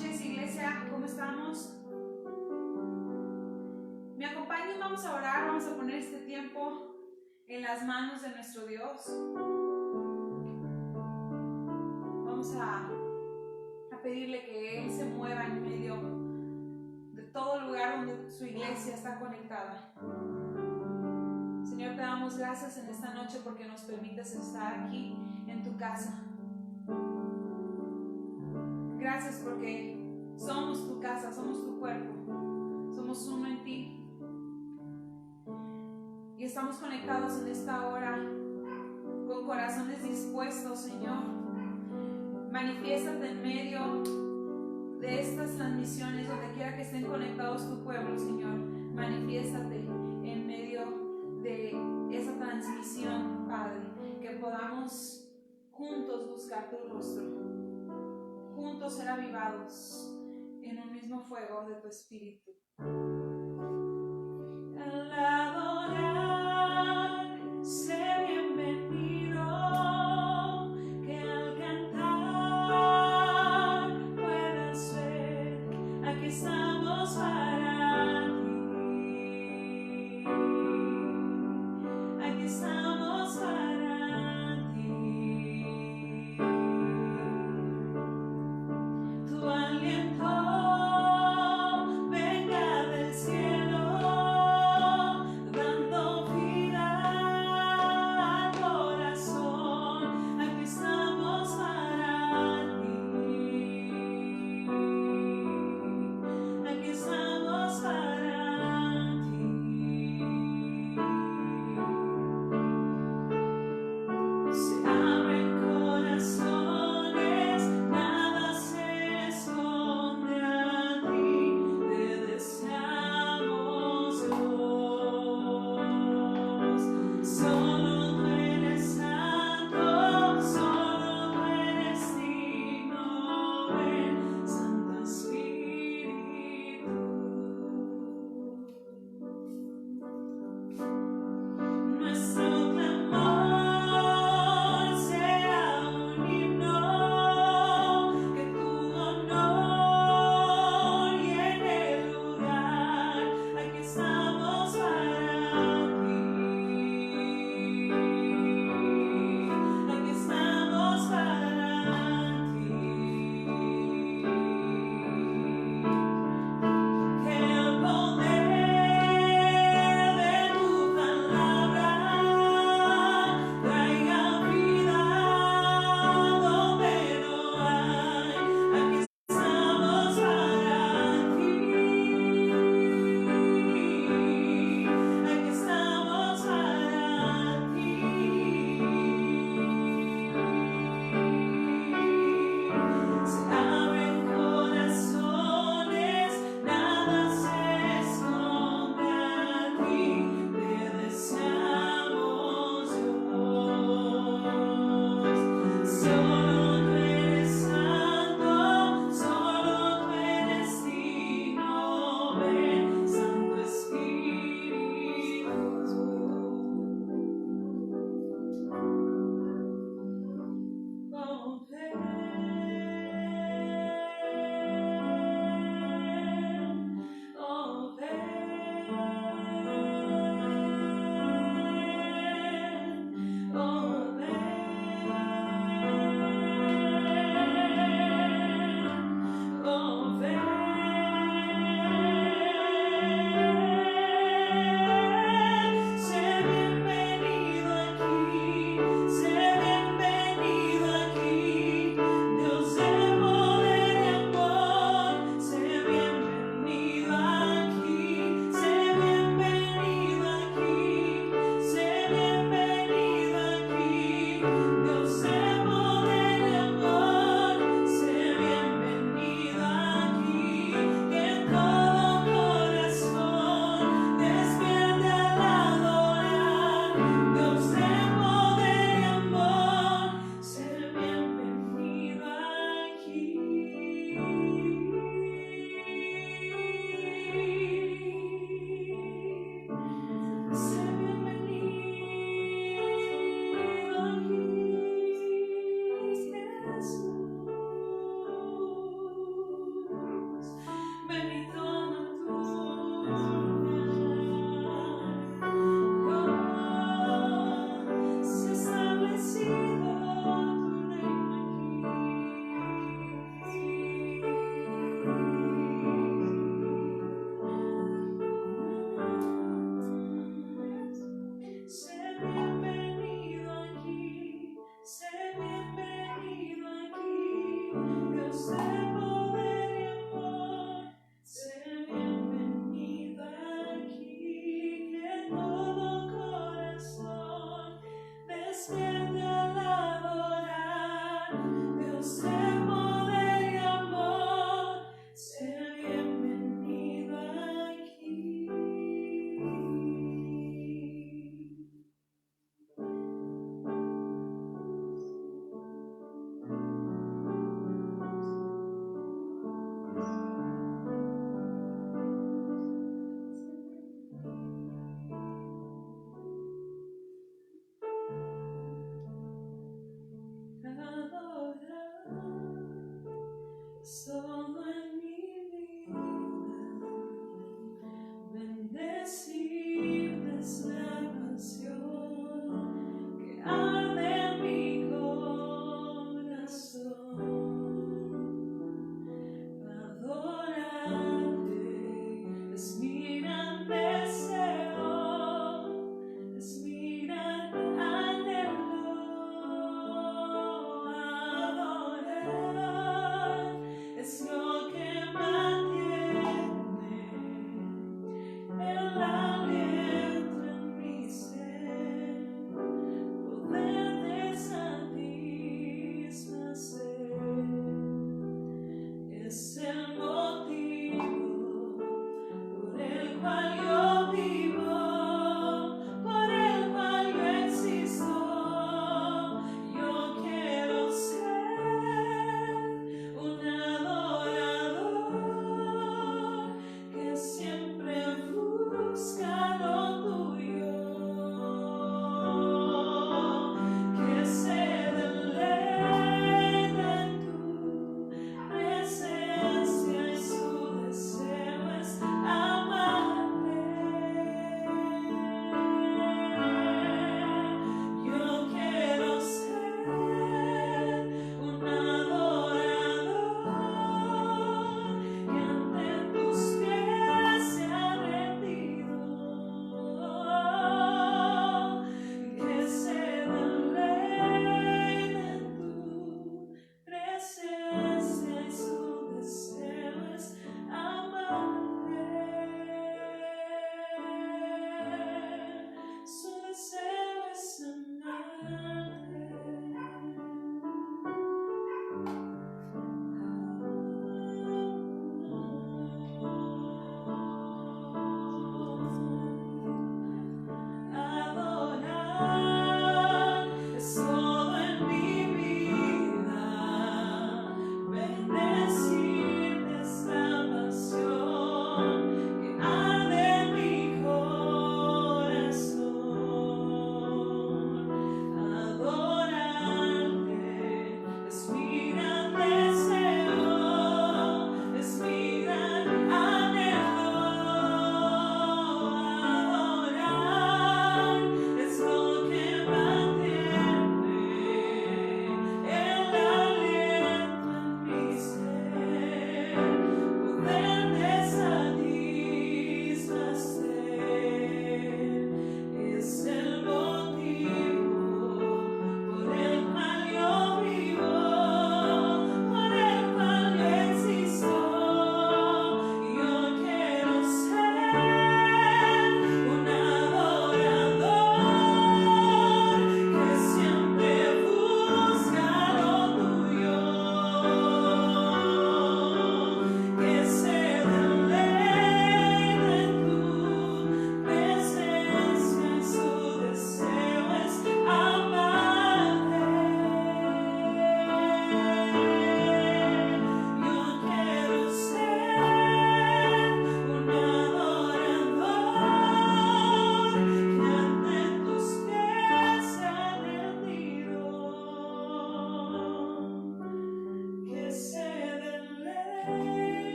noches, iglesia, ¿cómo estamos? ¿Me acompañan? Vamos a orar, vamos a poner este tiempo en las manos de nuestro Dios. Vamos a pedirle que Él se mueva en medio de todo lugar donde su iglesia está conectada. Señor, te damos gracias en esta noche porque nos permites estar aquí en tu casa. Gracias porque somos tu casa, somos tu cuerpo, somos uno en ti. Y estamos conectados en esta hora con corazones dispuestos, Señor. Manifiéstate en medio de estas transmisiones, donde quiera que estén conectados tu pueblo, Señor. Manifiéstate en medio de esa transmisión, Padre, que podamos juntos buscar tu rostro. Juntos ser avivados en un mismo fuego de tu espíritu. Al adorar, sé bienvenido, que al cantar puedas ver, aquí estamos para ti, aquí estamos para ti. Tu aliento venga del cielo,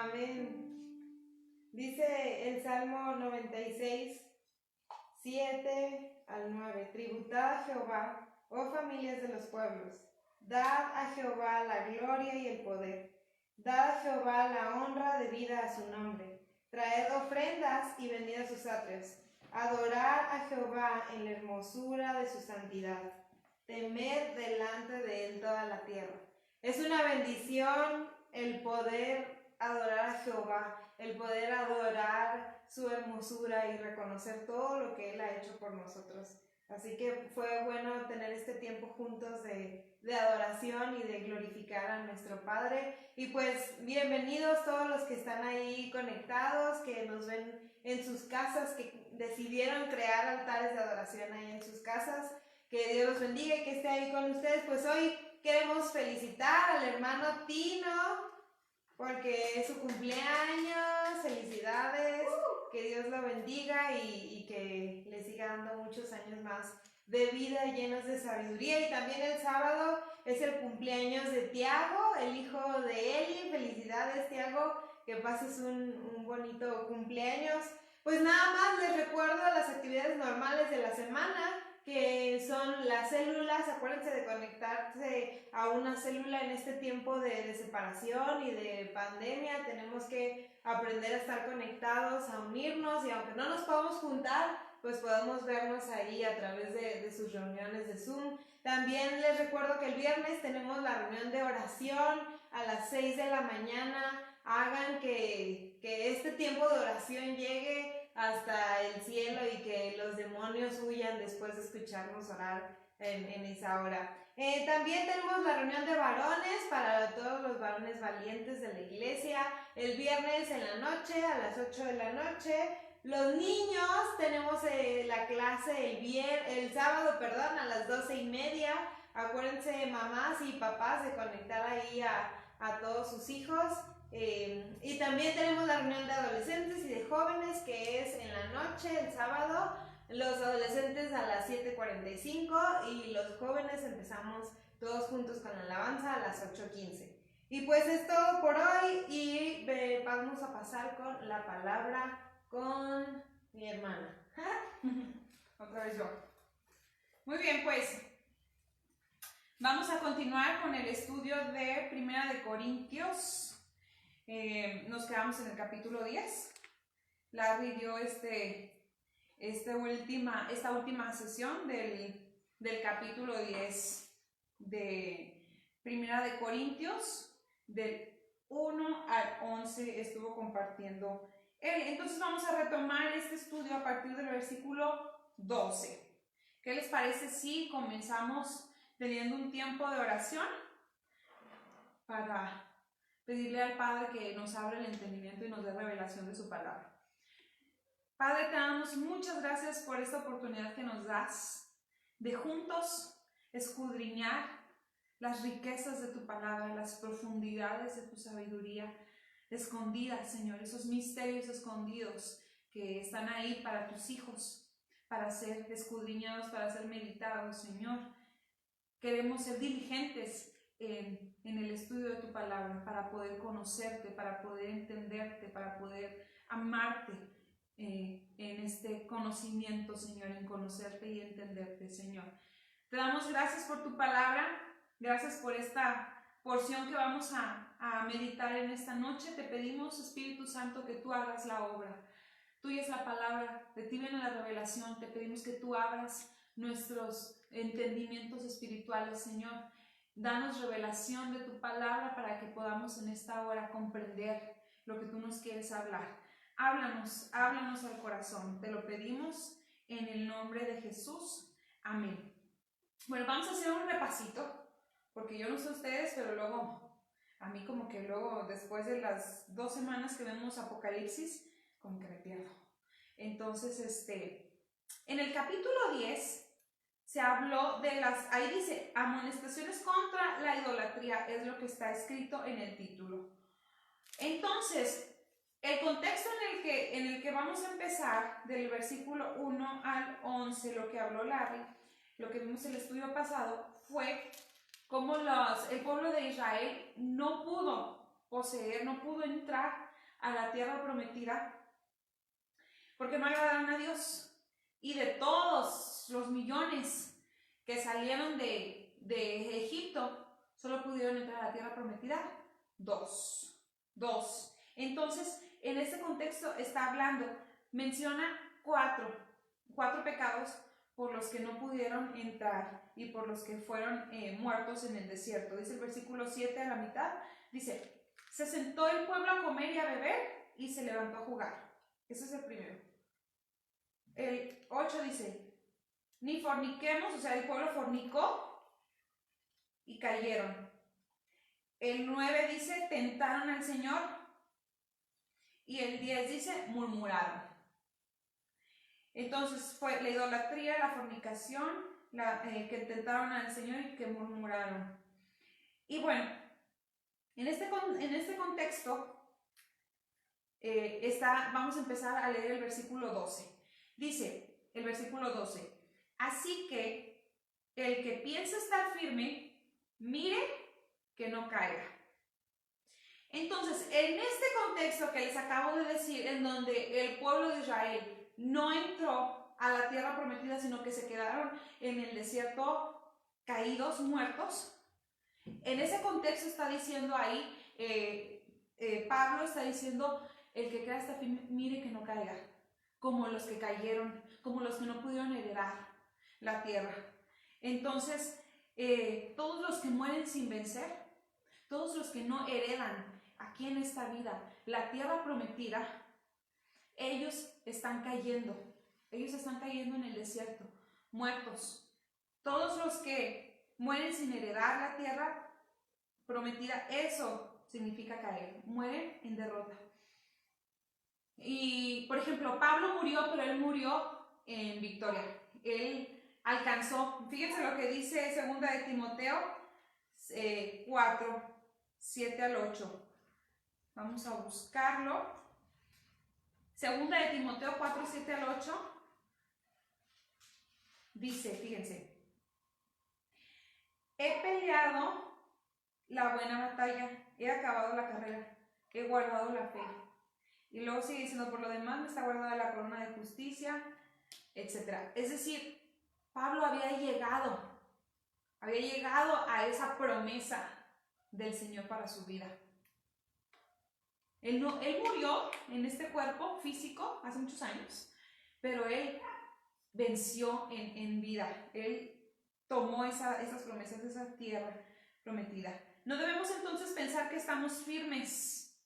Amén. Dice el Salmo 96, 7 al 9. Tributad a Jehová, oh familias de los pueblos. Dad a Jehová la gloria y el poder. Dad a Jehová la honra debida a su nombre. Traed ofrendas y venid a sus atrios. Adorad a Jehová en la hermosura de su santidad. Temed delante de él toda la tierra. Es una bendición el poder adorar a Jehová, el poder adorar su hermosura y reconocer todo lo que él ha hecho por nosotros. Así que fue bueno tener este tiempo juntos de adoración y de glorificar a nuestro Padre. Y pues bienvenidos todos los que están ahí conectados, que nos ven en sus casas, que decidieron crear altares de adoración ahí en sus casas. Que Dios los bendiga y que esté ahí con ustedes. Pues hoy queremos felicitar al hermano Tino porque es su cumpleaños. Felicidades, que Dios lo bendiga y que le siga dando muchos años más de vida llenos de sabiduría. Y también el sábado es el cumpleaños de Tiago, el hijo de Eli. Felicidades, Tiago, que pases un bonito cumpleaños. Pues nada más les recuerdo las actividades normales de la semana, que son las células. Acuérdense de conectarse a una célula en este tiempo de separación y de pandemia. Tenemos que aprender a estar conectados, a unirnos, y aunque no nos podamos juntar, pues podemos vernos ahí a través de sus reuniones de Zoom. También les recuerdo que el viernes tenemos la reunión de oración a las 6 de la mañana. Hagan que este tiempo de oración llegue hasta el cielo y que los demonios huyan después de escucharnos orar en esa hora. También tenemos la reunión de varones para todos los varones valientes de la iglesia, el viernes en la noche a las 8 de la noche. Los niños tenemos la clase el sábado, a las 12:30. Acuérdense, mamás y papás, de conectar ahí a todos sus hijos. Y también tenemos la reunión de adolescentes y de jóvenes, que es en la noche, el sábado. Los adolescentes a las 7:45 y los jóvenes empezamos todos juntos con la alabanza a las 8:15. Y pues es todo por hoy, y vamos a pasar con la palabra con mi hermana. Otra vez yo. Muy bien, pues vamos a continuar con el estudio de Primera de Corintios. Nos quedamos en el capítulo 10. Larry dio esta última sesión del capítulo 10 de Primera de Corintios, del 1 al 11 estuvo compartiendo él. Entonces vamos a retomar este estudio a partir del versículo 12. ¿Qué les parece si comenzamos teniendo un tiempo de oración para pedirle al Padre que nos abra el entendimiento y nos dé revelación de su palabra? Padre, te damos muchas gracias por esta oportunidad que nos das de juntos escudriñar las riquezas de tu palabra, las profundidades de tu sabiduría escondidas, Señor, esos misterios escondidos que están ahí para tus hijos, para ser escudriñados, para ser meditados, Señor. Queremos ser diligentes en el estudio de tu palabra, para poder conocerte, para poder entenderte, para poder amarte en este conocimiento, Señor, en conocerte y entenderte, Señor. Te damos gracias por tu palabra, gracias por esta porción que vamos a meditar en esta noche. Te pedimos, Espíritu Santo, que tú hagas la obra. Tuya es la palabra, de ti viene la revelación. Te pedimos que tú abras nuestros entendimientos espirituales, Señor. Danos revelación de tu palabra para que podamos en esta hora comprender lo que tú nos quieres hablar. Háblanos al corazón. Te lo pedimos en el nombre de Jesús. Amén. Bueno, vamos a hacer un repasito, porque yo no sé ustedes, pero luego, a mí como que luego, después de las 2 semanas que vemos Apocalipsis, como que me pierdo. Entonces, en el capítulo 10 se habló de ahí dice, amonestaciones contra la idolatría, es lo que está escrito en el título. Entonces, el contexto en el que vamos a empezar, del versículo 1 al 11, lo que habló Larry, lo que vimos en el estudio pasado, fue cómo el pueblo de Israel no pudo poseer, no pudo entrar a la tierra prometida porque no agradaron a Dios. Y de todos los millones que salieron de Egipto, solo pudieron entrar a la tierra prometida 2. Entonces, en este contexto está hablando, menciona cuatro pecados por los que no pudieron entrar y por los que fueron muertos en el desierto. Dice el versículo 7 a la mitad, dice, se sentó el pueblo a comer y a beber y se levantó a jugar. Ese es el primero. El 8 dice, ni forniquemos, o sea, el pueblo fornicó y cayeron. El 9 dice, tentaron al Señor. Y el 10 dice, murmuraron. Entonces fue la idolatría, la fornicación, que tentaron al Señor y que murmuraron. Y bueno, en este contexto vamos a empezar a leer el versículo 12. Dice el versículo 12, así que el que piensa estar firme, mire que no caiga. Entonces, en este contexto que les acabo de decir, en donde el pueblo de Israel no entró a la tierra prometida, sino que se quedaron en el desierto caídos, muertos, en ese contexto está diciendo ahí, Pablo está diciendo, el que crea estar firme, mire que no caiga, como los que cayeron, como los que no pudieron heredar la tierra. Entonces, todos los que mueren sin vencer, todos los que no heredan aquí en esta vida la tierra prometida, ellos están cayendo en el desierto, muertos. Todos los que mueren sin heredar la tierra prometida, eso significa caer, mueren en derrota. Y, por ejemplo, Pablo murió, pero él murió en victoria. Él alcanzó, fíjense lo que dice 2 de Timoteo 4, 7 al 8. Vamos a buscarlo. 2 de Timoteo 4, 7 al 8. Dice, fíjense, he peleado la buena batalla, he acabado la carrera, he guardado la fe. Y luego sigue diciendo, por lo demás me está guardada la corona de justicia, etc. Es decir, Pablo había llegado a esa promesa del Señor para su vida. Él murió en este cuerpo físico hace muchos años, pero él venció en vida. Él tomó esas promesas de esa tierra prometida. No debemos entonces pensar que estamos firmes,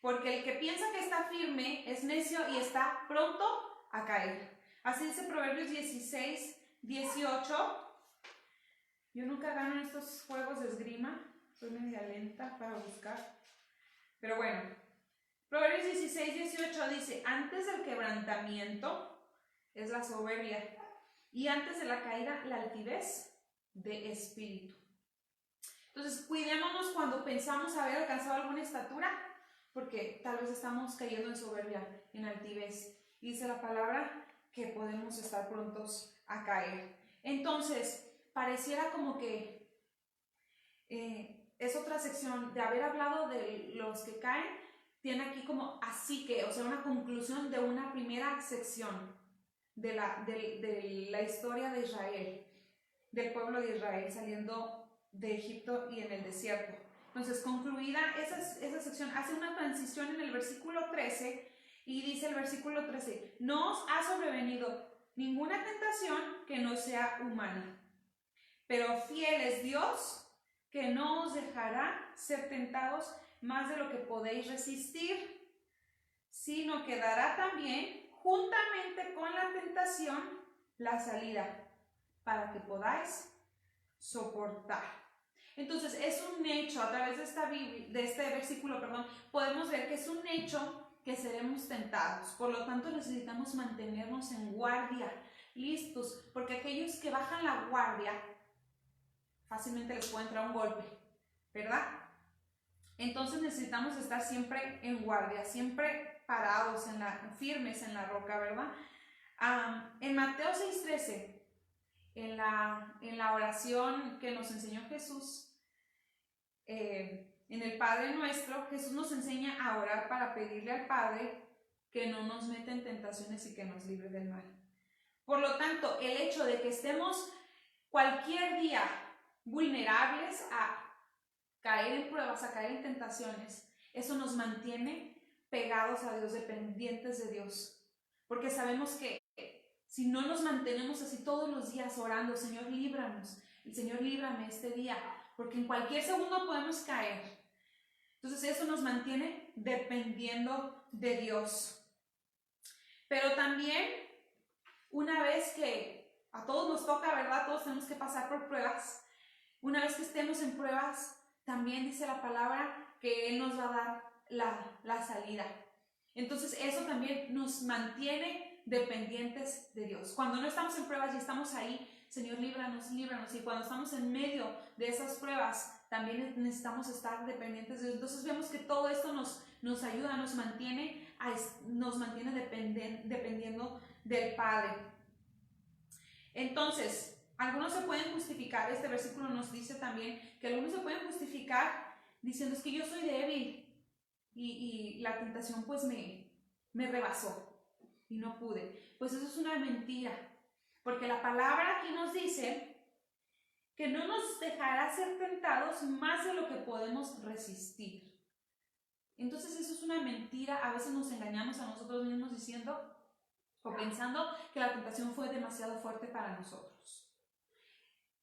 porque el que piensa que está firme es necio y está pronto a caer. Así dice Proverbios 16, 18. Yo nunca gano en estos juegos de esgrima, soy media lenta para buscar. Pero bueno, Proverbios 16, 18 dice, antes del quebrantamiento es la soberbia, y antes de la caída la altivez de espíritu. Entonces, cuidémonos cuando pensamos haber alcanzado alguna estatura, porque tal vez estamos cayendo en soberbia, en altivez. Y dice la palabra que podemos estar prontos a caer. Entonces, pareciera como que es otra sección de haber hablado de los que caen, tiene aquí como así que, o sea, una conclusión de una primera sección de la historia de Israel, del pueblo de Israel saliendo de Egipto y en el desierto. Entonces, concluida esa sección, hace una transición en el versículo 13 y dice el versículo 13, no os ha sobrevenido ninguna tentación que no sea humana, pero fiel es Dios, que no os dejará ser tentados más de lo que podéis resistir, sino que dará también, juntamente con la tentación, la salida, para que podáis soportar. Entonces, es un hecho, a través de este versículo, podemos ver que es un hecho que seremos tentados. Por lo tanto, necesitamos mantenernos en guardia, listos, porque aquellos que bajan la guardia, fácilmente les puede entrar un golpe, ¿verdad? Entonces necesitamos estar siempre en guardia, siempre parados, firmes en la roca, ¿verdad? En Mateo 6:13, en la oración que nos enseñó Jesús, en el Padre Nuestro, Jesús nos enseña a orar para pedirle al Padre que no nos meta en tentaciones y que nos libre del mal. Por lo tanto, el hecho de que estemos cualquier día vulnerables a caer en pruebas, a caer en tentaciones, eso nos mantiene pegados a Dios, dependientes de Dios. Porque sabemos que si no nos mantenemos así todos los días orando, Señor, líbranos, el Señor, líbrame este día, porque en cualquier segundo podemos caer. Entonces eso nos mantiene dependiendo de Dios. Pero también, una vez que a todos nos toca, ¿verdad? Todos tenemos que pasar por pruebas. Una vez que estemos en pruebas, también dice la palabra que Él nos va a dar la salida. Entonces eso también nos mantiene dependientes de Dios. Cuando no estamos en pruebas y estamos ahí, Señor, líbranos, líbranos. Y cuando estamos en medio de esas pruebas, también necesitamos estar dependientes de Dios. Entonces vemos que todo esto nos ayuda, nos mantiene dependiendo del Padre. Entonces, algunos se pueden justificar, este versículo nos dice también que algunos se pueden justificar diciendo es que yo soy débil y la tentación pues me rebasó y no pude. Pues eso es una mentira, porque la palabra aquí nos dice que no nos dejará ser tentados más de lo que podemos resistir. Entonces eso es una mentira. A veces nos engañamos a nosotros mismos diciendo o pensando que la tentación fue demasiado fuerte para nosotros.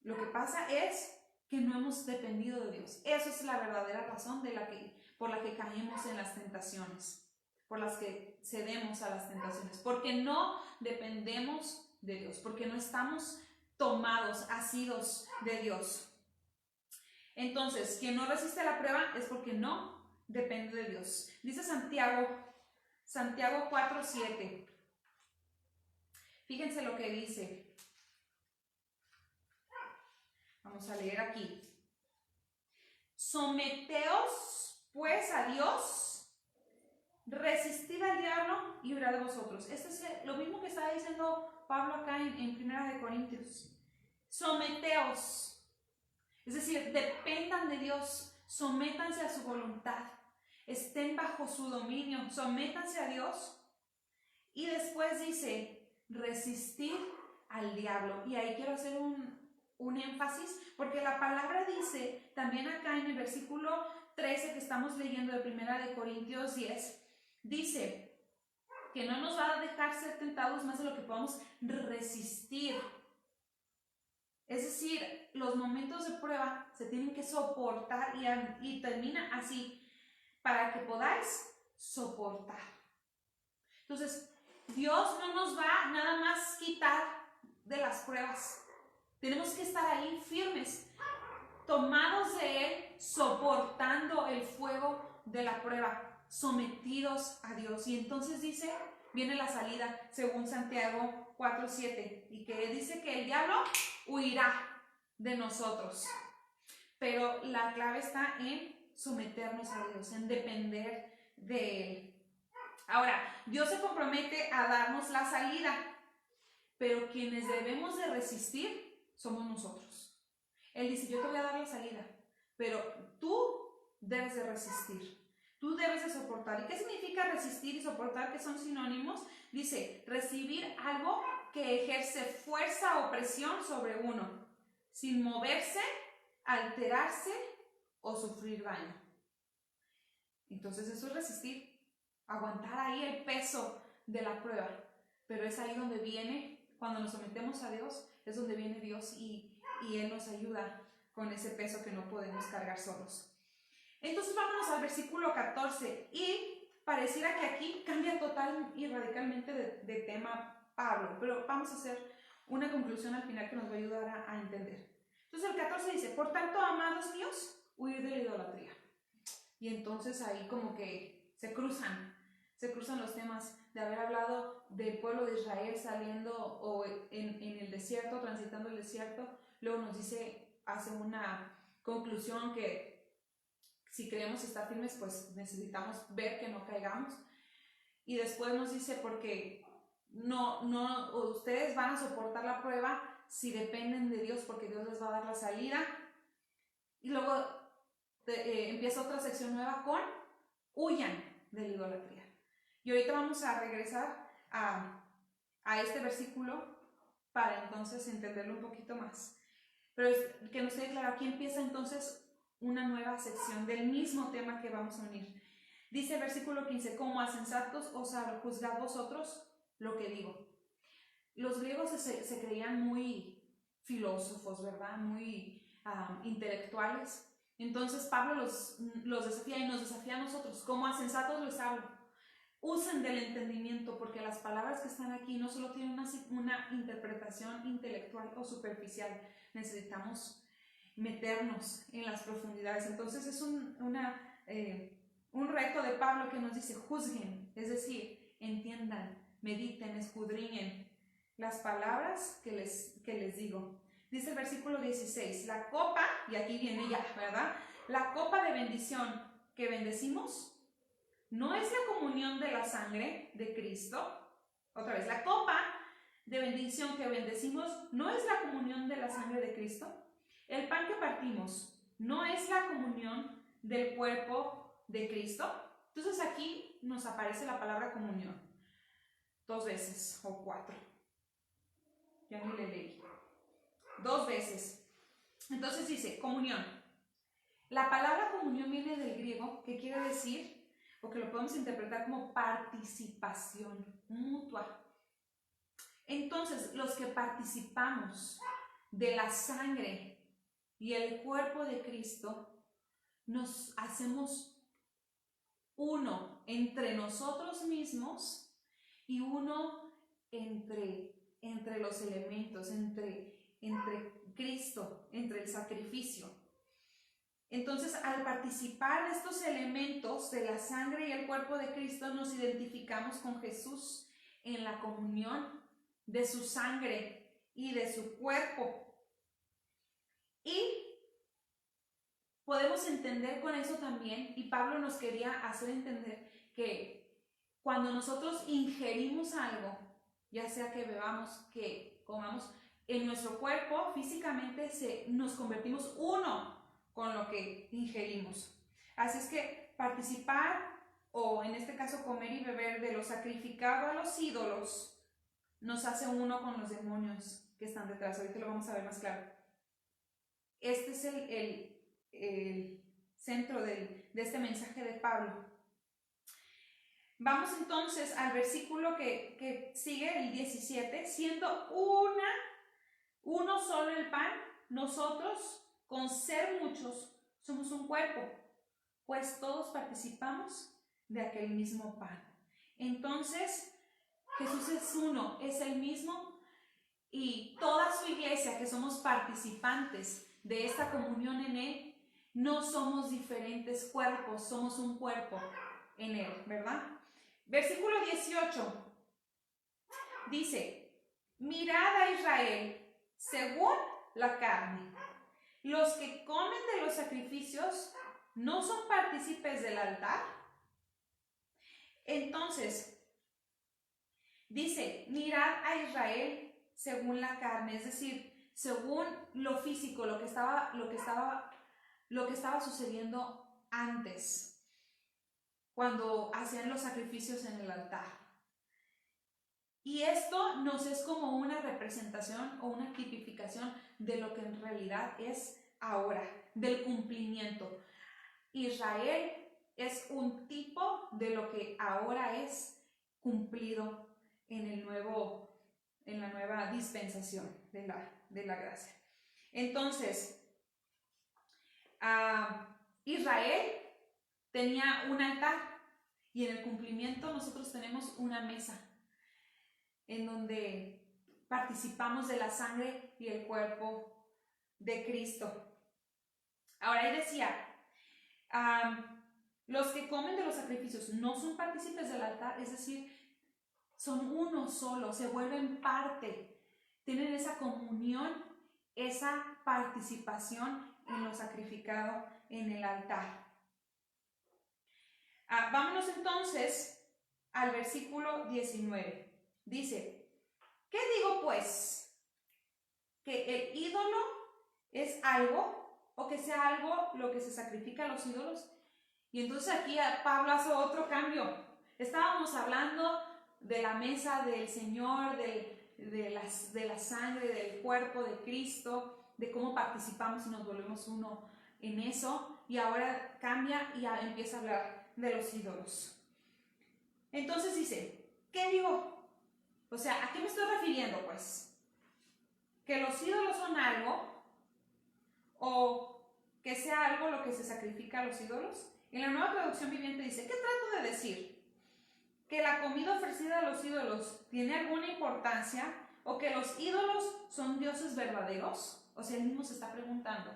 Lo que pasa es que no hemos dependido de Dios. Eso es la verdadera razón por la que caemos en las tentaciones, por las que cedemos a las tentaciones, porque no dependemos de Dios, porque no estamos tomados, asidos de Dios. Entonces, quien no resiste la prueba es porque no depende de Dios. Dice Santiago 4:7. Fíjense lo que dice. Vamos a leer aquí. Someteos pues a Dios, resistid al diablo y huirá de vosotros. Esto es lo mismo que está diciendo Pablo acá en 1 Corintios. Someteos. Es decir, dependan de Dios, sométanse a su voluntad, estén bajo su dominio, sométanse a Dios. Y después dice, resistir al diablo. Y ahí quiero hacer un énfasis, porque la palabra dice, también acá en el versículo 13 que estamos leyendo de 1 Corintios 10, dice que no nos va a dejar ser tentados más de lo que podamos resistir. Es decir, los momentos de prueba se tienen que soportar y termina así, para que podáis soportar. Entonces, Dios no nos va nada más quitar de las pruebas. Tenemos que estar ahí firmes, tomados de Él, soportando el fuego de la prueba, sometidos a Dios. Y entonces viene la salida, según Santiago 4:7, y que dice que el diablo huirá de nosotros. Pero la clave está en someternos a Dios, en depender de Él. Ahora, Dios se compromete a darnos la salida, pero quienes debemos de resistir somos nosotros. Él dice, yo te voy a dar la salida, pero tú debes de resistir. Tú debes de soportar. ¿Y qué significa resistir y soportar, que son sinónimos? Dice, recibir algo que ejerce fuerza o presión sobre uno, sin moverse, alterarse o sufrir daño. Entonces eso es resistir, aguantar ahí el peso de la prueba. Pero es ahí donde viene, cuando nos sometemos a Dios, es donde viene Dios y Él nos ayuda con ese peso que no podemos cargar solos. Entonces vámonos al versículo 14 y pareciera que aquí cambia total y radicalmente de tema Pablo, pero vamos a hacer una conclusión al final que nos va a ayudar a entender. Entonces el 14 dice, por tanto, amados míos, huid de la idolatría. Y entonces ahí como que se cruzan los temas de haber hablado del pueblo de Israel saliendo o en el desierto, transitando el desierto. Luego nos hace una conclusión que si queremos estar firmes, pues necesitamos ver que no caigamos. Y después nos dice, porque ustedes van a soportar la prueba si dependen de Dios, porque Dios les va a dar la salida. Y luego empieza otra sección nueva con huyan de la idolatría. Y ahorita vamos a regresar a este versículo para entonces entenderlo un poquito más. Pero que nos quede claro, aquí empieza entonces una nueva sección del mismo tema que vamos a unir. Dice el versículo 15, como a sensatos os juzgad vosotros lo que digo. Los griegos se creían muy filósofos, ¿verdad? Muy intelectuales. Entonces Pablo los desafía y nos desafía a nosotros. Como a sensatos les hablo. Usen del entendimiento, porque las palabras que están aquí no solo tienen una interpretación intelectual o superficial. Necesitamos meternos en las profundidades. Entonces es un reto de Pablo que nos dice, juzguen, es decir, entiendan, mediten, escudriñen las palabras que les digo. Dice el versículo 16, la copa, y aquí viene ya, ¿verdad? La copa de bendición que bendecimos no es la comunión de la sangre de Cristo. Otra vez, la copa de bendición que bendecimos no es la comunión de la sangre de Cristo. El pan que partimos no es la comunión del cuerpo de Cristo. Entonces aquí nos aparece la palabra comunión 2 veces o 4. Ya ni le leí. 2 veces. Entonces dice comunión. La palabra comunión viene del griego, que quiere decir, o que lo podemos interpretar como participación mutua. Entonces, los que participamos de la sangre y el cuerpo de Cristo, nos hacemos uno entre nosotros mismos y uno entre los elementos, entre Cristo, entre el sacrificio. Entonces, al participar de estos elementos de la sangre y el cuerpo de Cristo, nos identificamos con Jesús en la comunión de su sangre y de su cuerpo. Y podemos entender con eso también, y Pablo nos quería hacer entender que cuando nosotros ingerimos algo, ya sea que bebamos, que comamos, en nuestro cuerpo físicamente nos convertimos uno con lo que ingerimos. Así es que participar, o en este caso comer y beber de lo sacrificado a los ídolos, nos hace uno con los demonios que están detrás. Ahorita lo vamos a ver más claro. Este es el centro de este mensaje de Pablo. Vamos entonces al versículo que sigue, el 17. Siendo uno solo el pan, nosotros, con ser muchos, somos un cuerpo, pues todos participamos de aquel mismo pan. Entonces, Jesús es uno, es el mismo, y toda su iglesia, que somos participantes de esta comunión en Él, no somos diferentes cuerpos, somos un cuerpo en Él, ¿verdad? Versículo 18 dice, mirad a Israel según la carne. Los que comen de los sacrificios no son partícipes del altar. Entonces, dice, mirad a Israel según la carne, es decir, según lo físico, lo que estaba sucediendo antes, cuando hacían los sacrificios en el altar. Y esto nos es como una representación o una tipificación de lo que en realidad es ahora, del cumplimiento. Israel es un tipo de lo que ahora es cumplido en la nueva dispensación de la gracia. Entonces, Israel tenía un altar, y en el cumplimiento nosotros tenemos una mesa en donde participamos de la sangre y el cuerpo de Cristo. Ahora él decía, los que comen de los sacrificios no son partícipes del altar, es decir, son uno solo, se vuelven parte, tienen esa comunión, esa participación en lo sacrificado en el altar. Vámonos entonces al versículo 19. Dice, ¿qué digo pues? Que el ídolo es algo o que sea algo lo que se sacrifica a los ídolos. Y entonces aquí Pablo hace otro cambio. Estábamos hablando de la mesa del Señor, de la sangre, del cuerpo de Cristo, de cómo participamos y nos volvemos uno en eso, y ahora cambia y ya empieza a hablar de los ídolos. Entonces dice, ¿qué digo? O sea, ¿a qué me estoy refiriendo pues? ¿Que los ídolos son algo o que sea algo lo que se sacrifica a los ídolos? En la Nueva Traducción Viviente dice, ¿qué trato de decir? ¿Que la comida ofrecida a los ídolos tiene alguna importancia o que los ídolos son dioses verdaderos? O sea, él mismo se está preguntando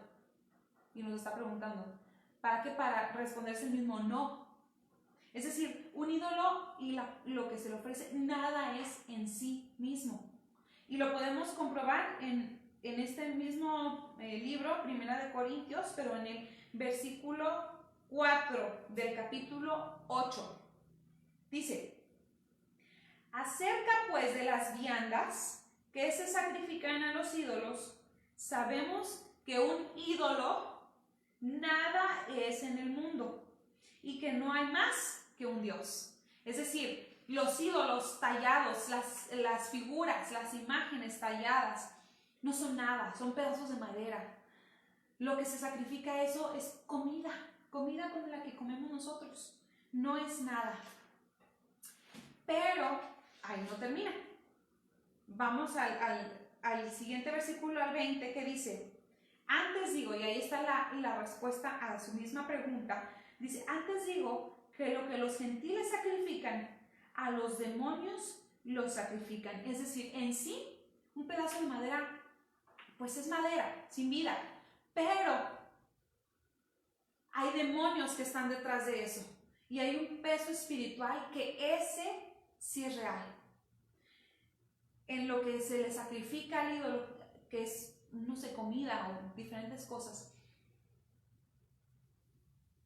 y nos está preguntando. ¿Para qué? Para responderse el mismo no. Es decir, un ídolo y lo que se le ofrece nada es en sí mismo. Y lo podemos comprobar en este mismo libro, Primera de Corintios, pero en el versículo 4 del capítulo 8. Dice, acerca pues de las viandas que se sacrifican a los ídolos, sabemos que un ídolo nada es en el mundo y que no hay más que un Dios. Es decir, los ídolos tallados, las figuras, las imágenes talladas, no son nada, son pedazos de madera. Lo que se sacrifica a eso es comida con la que comemos nosotros. No es nada. Pero ahí no termina. Vamos al siguiente versículo, al 20, que dice, antes digo, y ahí está la respuesta a su misma pregunta, dice, antes digo que lo que los gentiles sacrifican, a los demonios los sacrifican. Es decir, en sí, un pedazo de madera, pues es madera, sin vida, pero hay demonios que están detrás de eso, y hay un peso espiritual que ese sí es real. En lo que se le sacrifica al ídolo, que es, no sé, comida o diferentes cosas,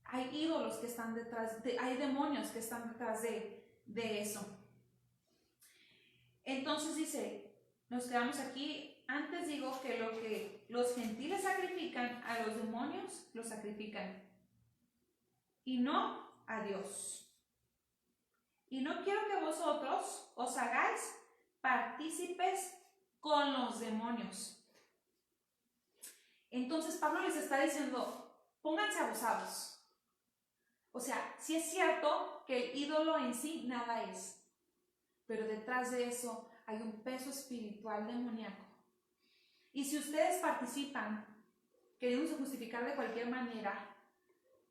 hay ídolos que están detrás, hay demonios que están detrás de eso. Entonces dice, nos quedamos aquí, antes digo que lo que los gentiles sacrifican, a los demonios los sacrifican, y no a Dios. Y no quiero que vosotros os hagáis partícipes con los demonios. Entonces Pablo les está diciendo, pónganse abusados. O sea, sí es cierto que el ídolo en sí nada es, pero detrás de eso hay un peso espiritual demoníaco. Y si ustedes participan, queriéndose justificar de cualquier manera,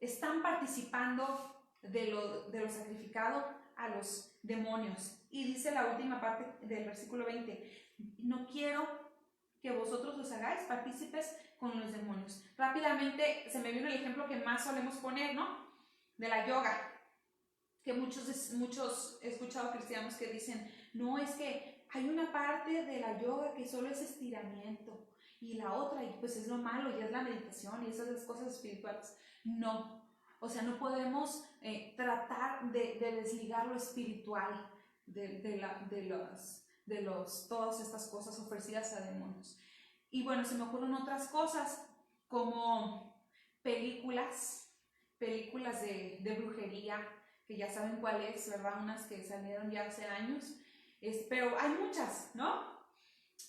están participando de lo sacrificado a los demonios. Y dice la última parte del versículo 20, no quiero que vosotros os hagáis partícipes con los demonios. Rápidamente se me vino el ejemplo que más solemos poner, ¿no? De la yoga, que muchos he escuchado cristianos que dicen, no, es que hay una parte de la yoga que solo es estiramiento y la otra, y pues es lo malo, y es la meditación y esas cosas espirituales. No, o sea, no podemos tratar de desligar lo espiritual de todas estas cosas ofrecidas a demonios. Y bueno, se me ocurren otras cosas como películas de brujería, que ya saben cuál es, ¿verdad? Unas que salieron ya hace años, pero hay muchas, ¿no?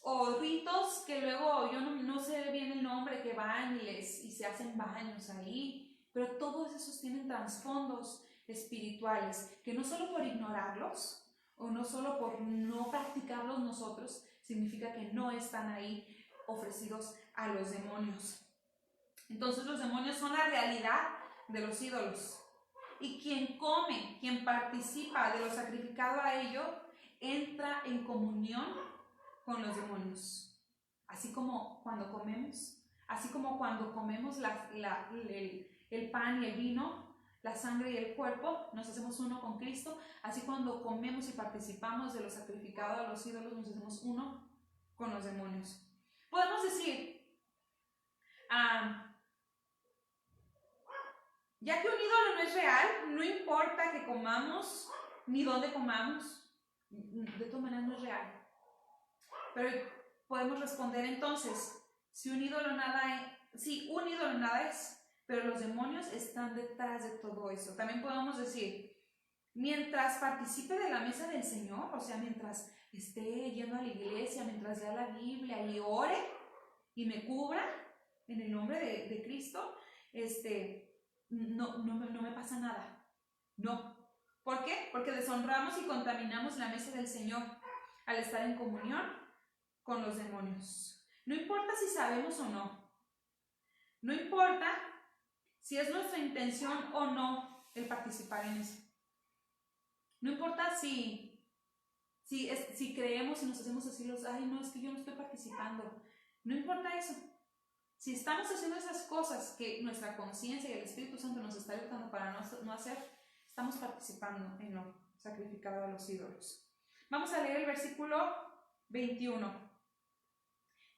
O ritos que luego yo no sé bien el nombre, que van y se hacen baños ahí, pero todos esos tienen trasfondos espirituales, que no solo por ignorarlos, o no solo por no practicarlos nosotros, significa que no están ahí ofrecidos a los demonios. Entonces los demonios son la realidad de los ídolos. Y quien come, quien participa de lo sacrificado a ello, entra en comunión con los demonios. Así como cuando comemos el pan y el vino, la sangre y el cuerpo, nos hacemos uno con Cristo. Así cuando comemos y participamos de lo sacrificado a los ídolos, nos hacemos uno con los demonios. Podemos decir, ya que un ídolo no es real, no importa que comamos ni dónde comamos, de todas maneras no es real. Pero podemos responder entonces, si un ídolo nada sí, un ídolo nada es, pero los demonios están detrás de todo eso. También podemos decir, mientras participe de la mesa del Señor, o sea, mientras esté yendo a la iglesia, mientras lea la Biblia y ore y me cubra en el nombre de Cristo, no me pasa nada. No. ¿Por qué? Porque deshonramos y contaminamos la mesa del Señor al estar en comunión con los demonios. No importa si sabemos o no. No importa si es nuestra intención o no el participar en eso. No importa si creemos y nos hacemos así ay, no, es que yo no estoy participando. No importa eso. Si estamos haciendo esas cosas que nuestra conciencia y el Espíritu Santo nos está ayudando para no hacer, estamos participando en lo sacrificado a los ídolos. Vamos a leer el versículo 21.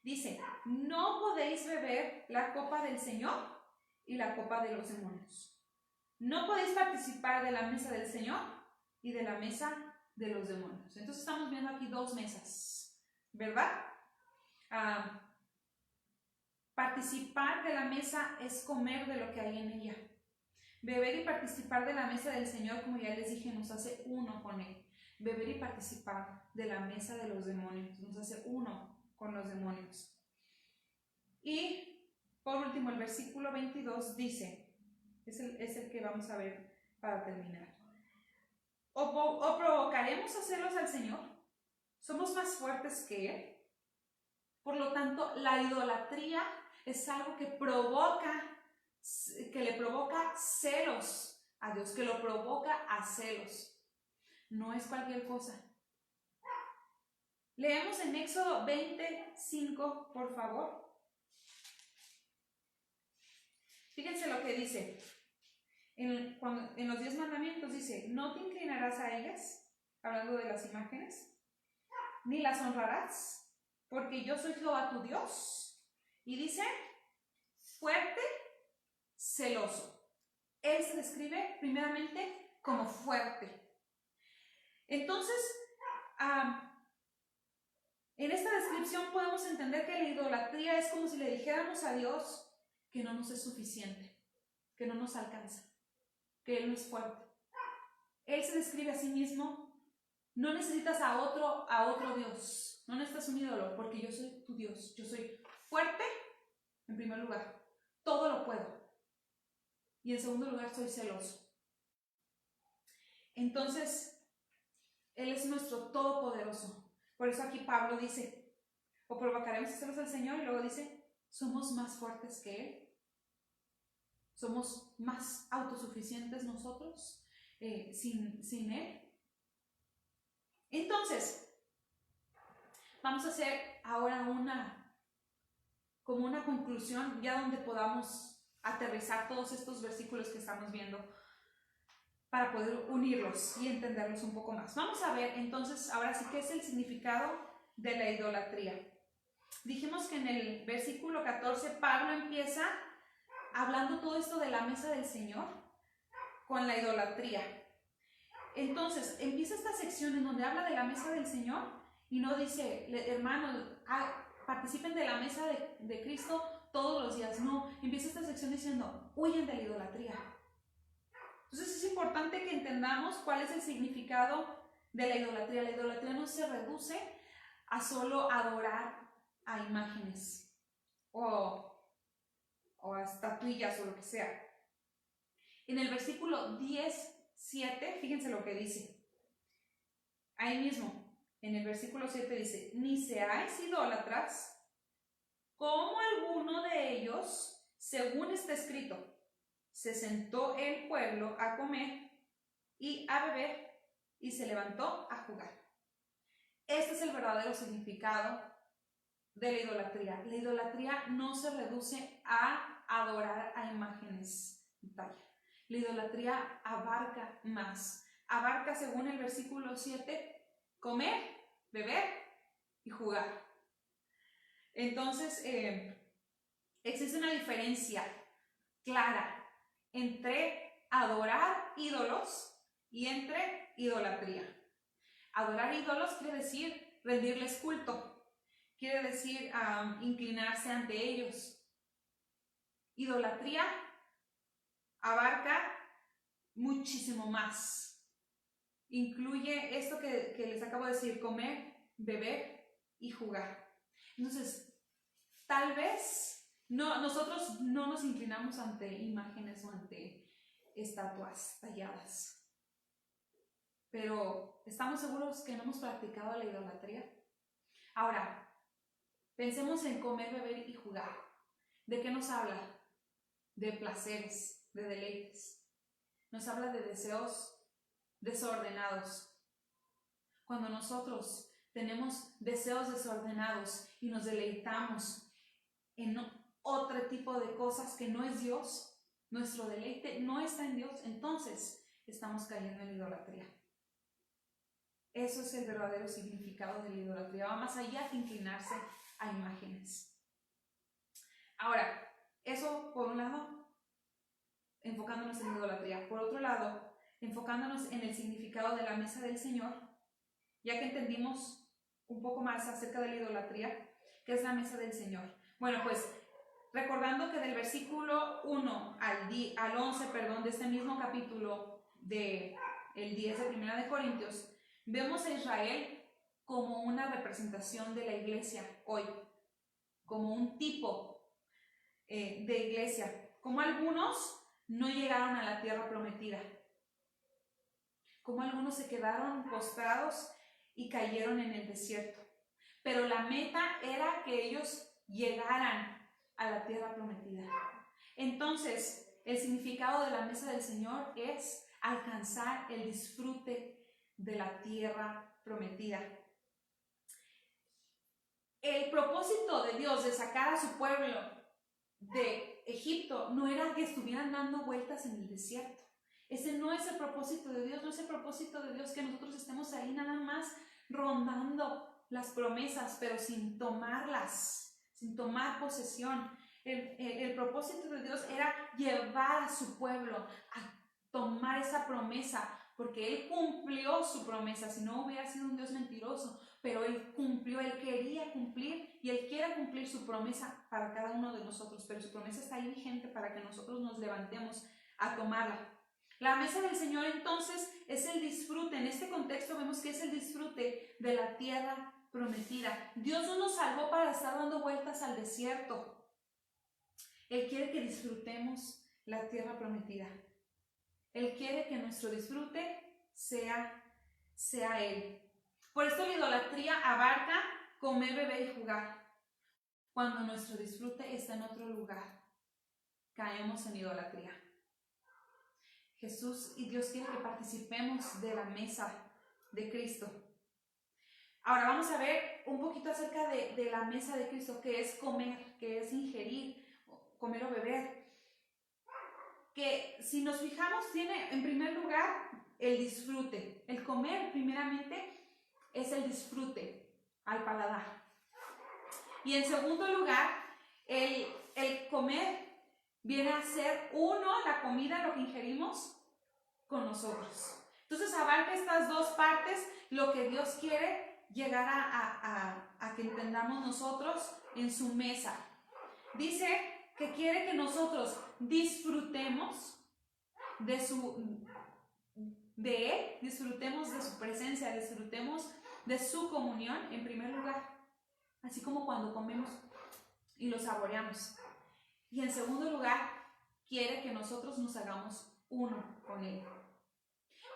Dice, no podéis beber la copa del Señor y la copa de los demonios. No podéis participar de la mesa del Señor y de la mesa de los demonios. Entonces estamos viendo aquí dos mesas, ¿verdad? Participar de la mesa es comer de lo que hay en ella. Beber y participar de la mesa del Señor, como ya les dije, nos hace uno con Él. Beber y participar de la mesa de los demonios nos hace uno con los demonios. Y por último, el versículo 22 dice, es el que vamos a ver para terminar. ¿O provocaremos a celos al Señor? ¿Somos más fuertes que Él? Por lo tanto, la idolatría es algo que le provoca celos a Dios, que lo provoca a celos. No es cualquier cosa. Leemos en Éxodo 25, por favor. Fíjense lo que dice. En los 10 mandamientos dice, no te inclinarás a ellas, hablando de las imágenes, ni las honrarás, porque yo soy Jehová tu Dios. Y dice, fuerte, celoso. Él se describe primeramente como fuerte. Entonces, en esta descripción podemos entender que la idolatría es como si le dijéramos a Dios que no nos es suficiente, que no nos alcanza, que Él no es fuerte. Él se describe a sí mismo, no necesitas a otro Dios, no necesitas un ídolo, porque yo soy tu Dios, yo soy fuerte en primer lugar, todo lo puedo, y en segundo lugar soy celoso. Entonces, Él es nuestro todopoderoso. Por eso aquí Pablo dice, o provocaremos a celos al Señor, y luego dice, somos más fuertes que Él, somos más autosuficientes nosotros sin Él. Entonces, vamos a hacer ahora como una conclusión, ya donde podamos aterrizar todos estos versículos que estamos viendo para poder unirlos y entenderlos un poco más. Vamos a ver entonces, ahora sí, qué es el significado de la idolatría. Dijimos que en el versículo 14 Pablo empieza hablando todo esto de la mesa del Señor con la idolatría. Entonces, empieza esta sección en donde habla de la mesa del Señor y no dice, hermanos, participen de la mesa de Cristo todos los días. No, empieza esta sección diciendo, huyen de la idolatría. Entonces es importante que entendamos cuál es el significado de la idolatría. La idolatría no se reduce a solo adorar a imágenes o a estatuillas o lo que sea. En el versículo 10:7, fíjense lo que dice. Ahí mismo, en el versículo 7 dice, ni seáis idólatras, como alguno de ellos, según está escrito, se sentó el pueblo a comer y a beber y se levantó a jugar. Este es el verdadero significado de la idolatría. La idolatría no se reduce a adorar a imágenes y talla. La idolatría abarca más. Abarca, según el versículo 7, comer, beber y jugar. Entonces, existe una diferencia clara entre adorar ídolos y entre idolatría. Adorar ídolos quiere decir rendirles culto, quiere decir inclinarse ante ellos. idolatría abarca muchísimo más. Incluye esto que les acabo de decir: comer, beber y jugar. Entonces, tal vez nosotros no nos inclinamos ante imágenes o ante estatuas talladas, pero ¿estamos seguros que no hemos practicado la idolatría? Ahora, pensemos en comer, beber y jugar. ¿De qué nos habla? De placeres, de deleites. Nos habla de deseos desordenados. Cuando nosotros tenemos deseos desordenados y nos deleitamos en otro tipo de cosas que no es Dios, nuestro deleite no está en Dios, entonces estamos cayendo en idolatría. Eso es el verdadero significado de la idolatría. Va más allá que inclinarse a imágenes. Ahora, eso por un lado, enfocándonos en la idolatría. Por otro lado, enfocándonos en el significado de la mesa del Señor, ya que entendimos un poco más acerca de la idolatría, que es la mesa del Señor. Bueno, pues recordando que del versículo 1 al 11, de este mismo capítulo, del 10 de 1 de Corintios, vemos a Israel como una representación de la iglesia hoy, como un tipo de iglesia, como algunos no llegaron a la tierra prometida, como algunos se quedaron postrados y cayeron en el desierto, pero la meta era que ellos llegaran a la tierra prometida. Entonces, el significado de la mesa del Señor es alcanzar el disfrute de la tierra prometida. El propósito de Dios de sacar a su pueblo de Egipto no era que estuvieran dando vueltas en el desierto. Ese no es el propósito de Dios. No es el propósito de Dios que nosotros estemos ahí nada más rondando las promesas, pero sin tomarlas, sin tomar posesión. El propósito de Dios era llevar a su pueblo a tomar esa promesa, porque Él cumplió su promesa. Si no, hubiera sido un Dios mentiroso, pero Él cumplió, Él quería cumplir y Él quiere cumplir su promesa para cada uno de nosotros, pero su promesa está ahí vigente para que nosotros nos levantemos a tomarla. La mesa del Señor entonces es el disfrute. En este contexto vemos que es el disfrute de la tierra prometida. Dios no nos salvó para estar dando vueltas al desierto. Él quiere que disfrutemos la tierra prometida. Él quiere que nuestro disfrute sea Él. Por esto la idolatría abarca comer, beber y jugar. Cuando nuestro disfrute está en otro lugar, caemos en idolatría. Jesús y Dios quiere que participemos de la mesa de Cristo. Ahora vamos a ver un poquito acerca de la mesa de Cristo, que es comer, que es ingerir, comer o beber. Que si nos fijamos tiene en primer lugar el disfrute. El comer primeramente es el disfrute al paladar. Y en segundo lugar, el comer viene a ser la comida, lo que ingerimos con nosotros. Entonces abarca estas dos partes, lo que Dios quiere llegar a que entendamos nosotros en su mesa. Dice que quiere que nosotros disfrutemos de Él, disfrutemos de su presencia, disfrutemos de su comunión en primer lugar, así como cuando comemos y lo saboreamos. Y en segundo lugar, quiere que nosotros nos hagamos uno con Él.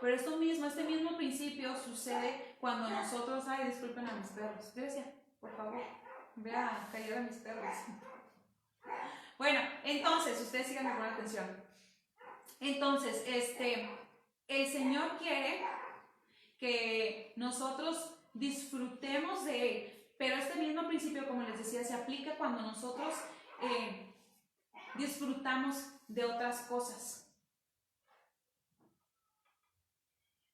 Pero este mismo principio sucede cuando nosotros, disculpen a mis perros, Grecia, por favor, ve a callar a mis perros. Bueno, entonces, ustedes sigan con atención. Entonces, el Señor quiere que nosotros disfrutemos de Él, pero este mismo principio, como les decía, se aplica cuando nosotros disfrutamos de otras cosas.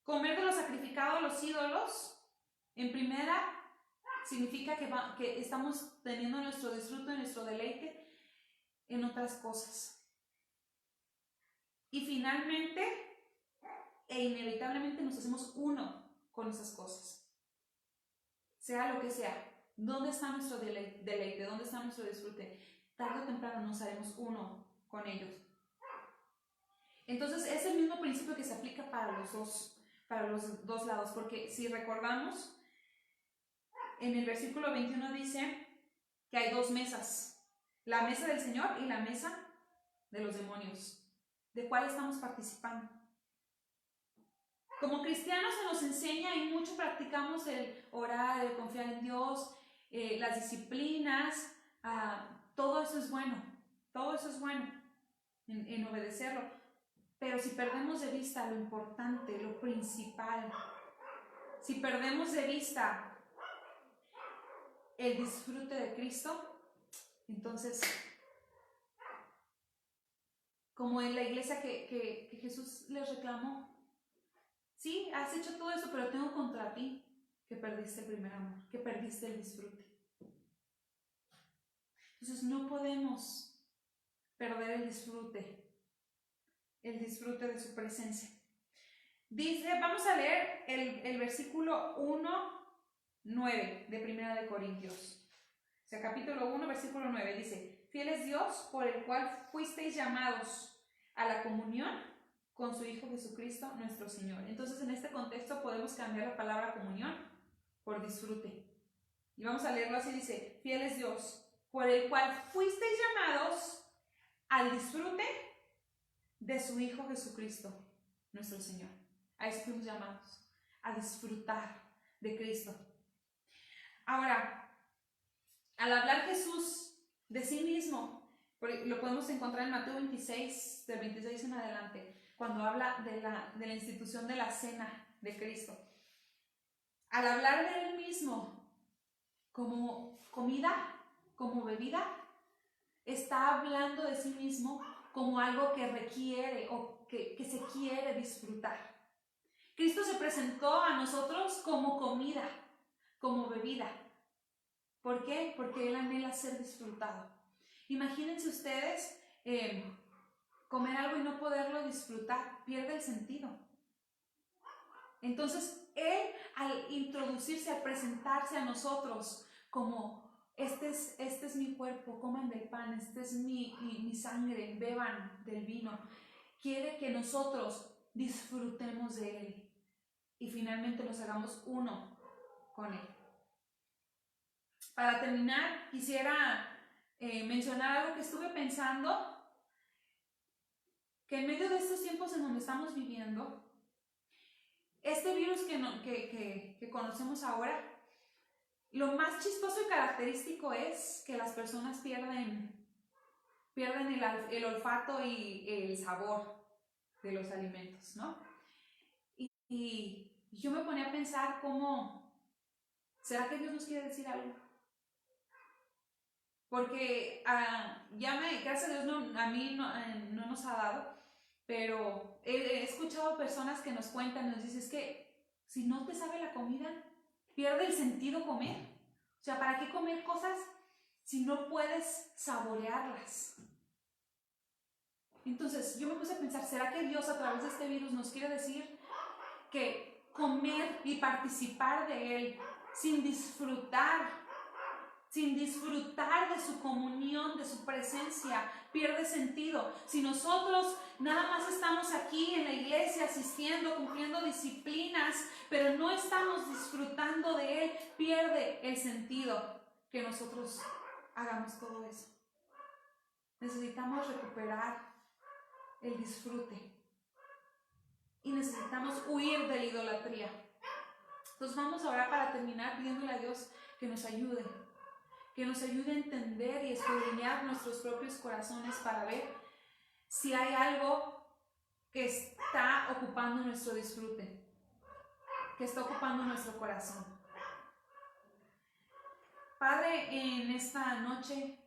Comer de lo sacrificado a los ídolos, en primera, significa que estamos teniendo nuestro disfrute, nuestro deleite en otras cosas. Y finalmente, e inevitablemente nos hacemos uno con esas cosas. Sea lo que sea. ¿Dónde está nuestro deleite? ¿Dónde está nuestro disfrute? Tarde o temprano nos haremos uno con ellos. Entonces es el mismo principio que se aplica para los dos lados, porque si recordamos, en el versículo 21 dice que hay dos mesas, la mesa del Señor y la mesa de los demonios. ¿De cuál estamos participando? Como cristianos se nos enseña y mucho practicamos el orar, el confiar en Dios, las disciplinas, todo eso es bueno, en obedecerlo. Pero si perdemos de vista lo importante, lo principal, si perdemos de vista el disfrute de Cristo, entonces, como en la iglesia que Jesús les reclamó, sí, has hecho todo eso, pero tengo contra ti que perdiste el primer amor, que perdiste el disfrute. Entonces no podemos perder el disfrute de su presencia. Dice, vamos a leer el versículo 1:9 de Primera de Corintios. O sea, capítulo 1, versículo 9, dice, fiel es Dios por el cual fuisteis llamados a la comunión con su Hijo Jesucristo nuestro Señor. Entonces, en este contexto podemos cambiar la palabra comunión por disfrute. Y vamos a leerlo así, dice, fiel es Dios por el cual fuisteis llamados al disfrute de su Hijo Jesucristo nuestro Señor. A eso fuimos llamados, a disfrutar de Cristo. Ahora, al hablar Jesús de sí mismo, lo podemos encontrar en Mateo 26, del 26 en adelante, cuando habla de la institución de la cena de Cristo. Al hablar de Él mismo como comida, como bebida, está hablando de sí mismo como algo que requiere o que se quiere disfrutar. Cristo se presentó a nosotros como comida, como bebida. ¿Por qué? Porque Él anhela ser disfrutado. Imagínense ustedes comer algo y no poderlo disfrutar, pierde el sentido. Entonces, Él al introducirse, al presentarse a nosotros como este es mi cuerpo, coman del pan, este es mi sangre, beban del vino, quiere que nosotros disfrutemos de Él y finalmente nos hagamos uno con Él. Para terminar, quisiera mencionar algo que estuve pensando, que en medio de estos tiempos en donde estamos viviendo, este virus que conocemos ahora, lo más chistoso y característico es que las personas pierden el olfato y el sabor de los alimentos, ¿no? Y yo me ponía a pensar cómo, ¿será que Dios nos quiere decir algo? Porque gracias a Dios a mí no nos ha dado, pero he escuchado personas que nos cuentan, nos dicen, es que si no te sabe la comida, pierde el sentido comer. O sea, ¿para qué comer cosas si no puedes saborearlas? Entonces yo me puse a pensar, ¿será que Dios a través de este virus nos quiere decir que comer y participar de Él sin disfrutar de su comunión, de su presencia, pierde sentido? Si nosotros nada más estamos aquí en la iglesia asistiendo, cumpliendo disciplinas, pero no estamos disfrutando de Él, pierde el sentido que nosotros hagamos todo eso. Necesitamos recuperar el disfrute y necesitamos huir de la idolatría. Entonces vamos a orar para terminar pidiéndole a Dios que nos ayude a entender y escudriñar nuestros propios corazones para ver si hay algo que está ocupando nuestro disfrute, que está ocupando nuestro corazón. Padre, en esta noche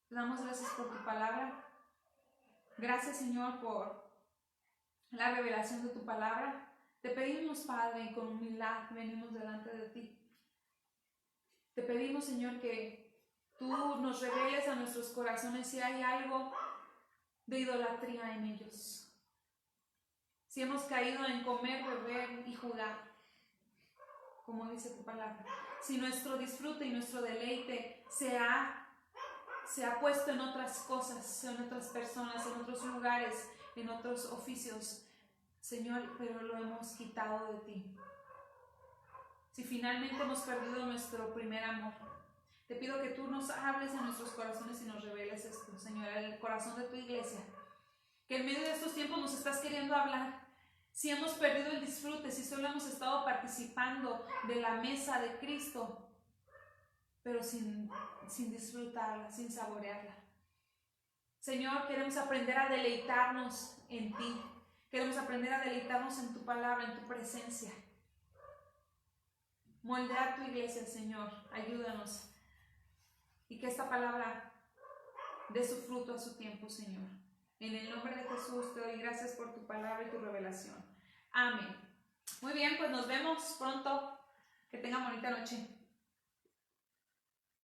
te damos gracias por tu palabra. Gracias, Señor, por la revelación de tu palabra. Te pedimos, Padre, con humildad venimos delante de ti. Te pedimos, Señor, que tú nos reveles a nuestros corazones si hay algo de idolatría en ellos. Si hemos caído en comer, beber y jugar, como dice tu palabra. Si nuestro disfrute y nuestro deleite se ha se ha puesto en otras cosas, en otras personas, en otros lugares, en otros oficios, Señor, pero lo hemos quitado de ti. Si finalmente hemos perdido nuestro primer amor, te pido que tú nos hables en nuestros corazones y nos reveles esto, Señor, en el corazón de tu iglesia, que en medio de estos tiempos nos estás queriendo hablar. Si hemos perdido el disfrute, si solo hemos estado participando de la mesa de Cristo, pero sin disfrutarla, sin saborearla. Señor, queremos aprender a deleitarnos en ti. Queremos aprender a deleitarnos en tu palabra, en tu presencia. Moldea tu iglesia, Señor. Ayúdanos. Y que esta palabra dé su fruto a su tiempo, Señor. En el nombre de Jesús te doy gracias por tu palabra y tu revelación. Amén. Muy bien, pues nos vemos pronto. Que tengan bonita noche.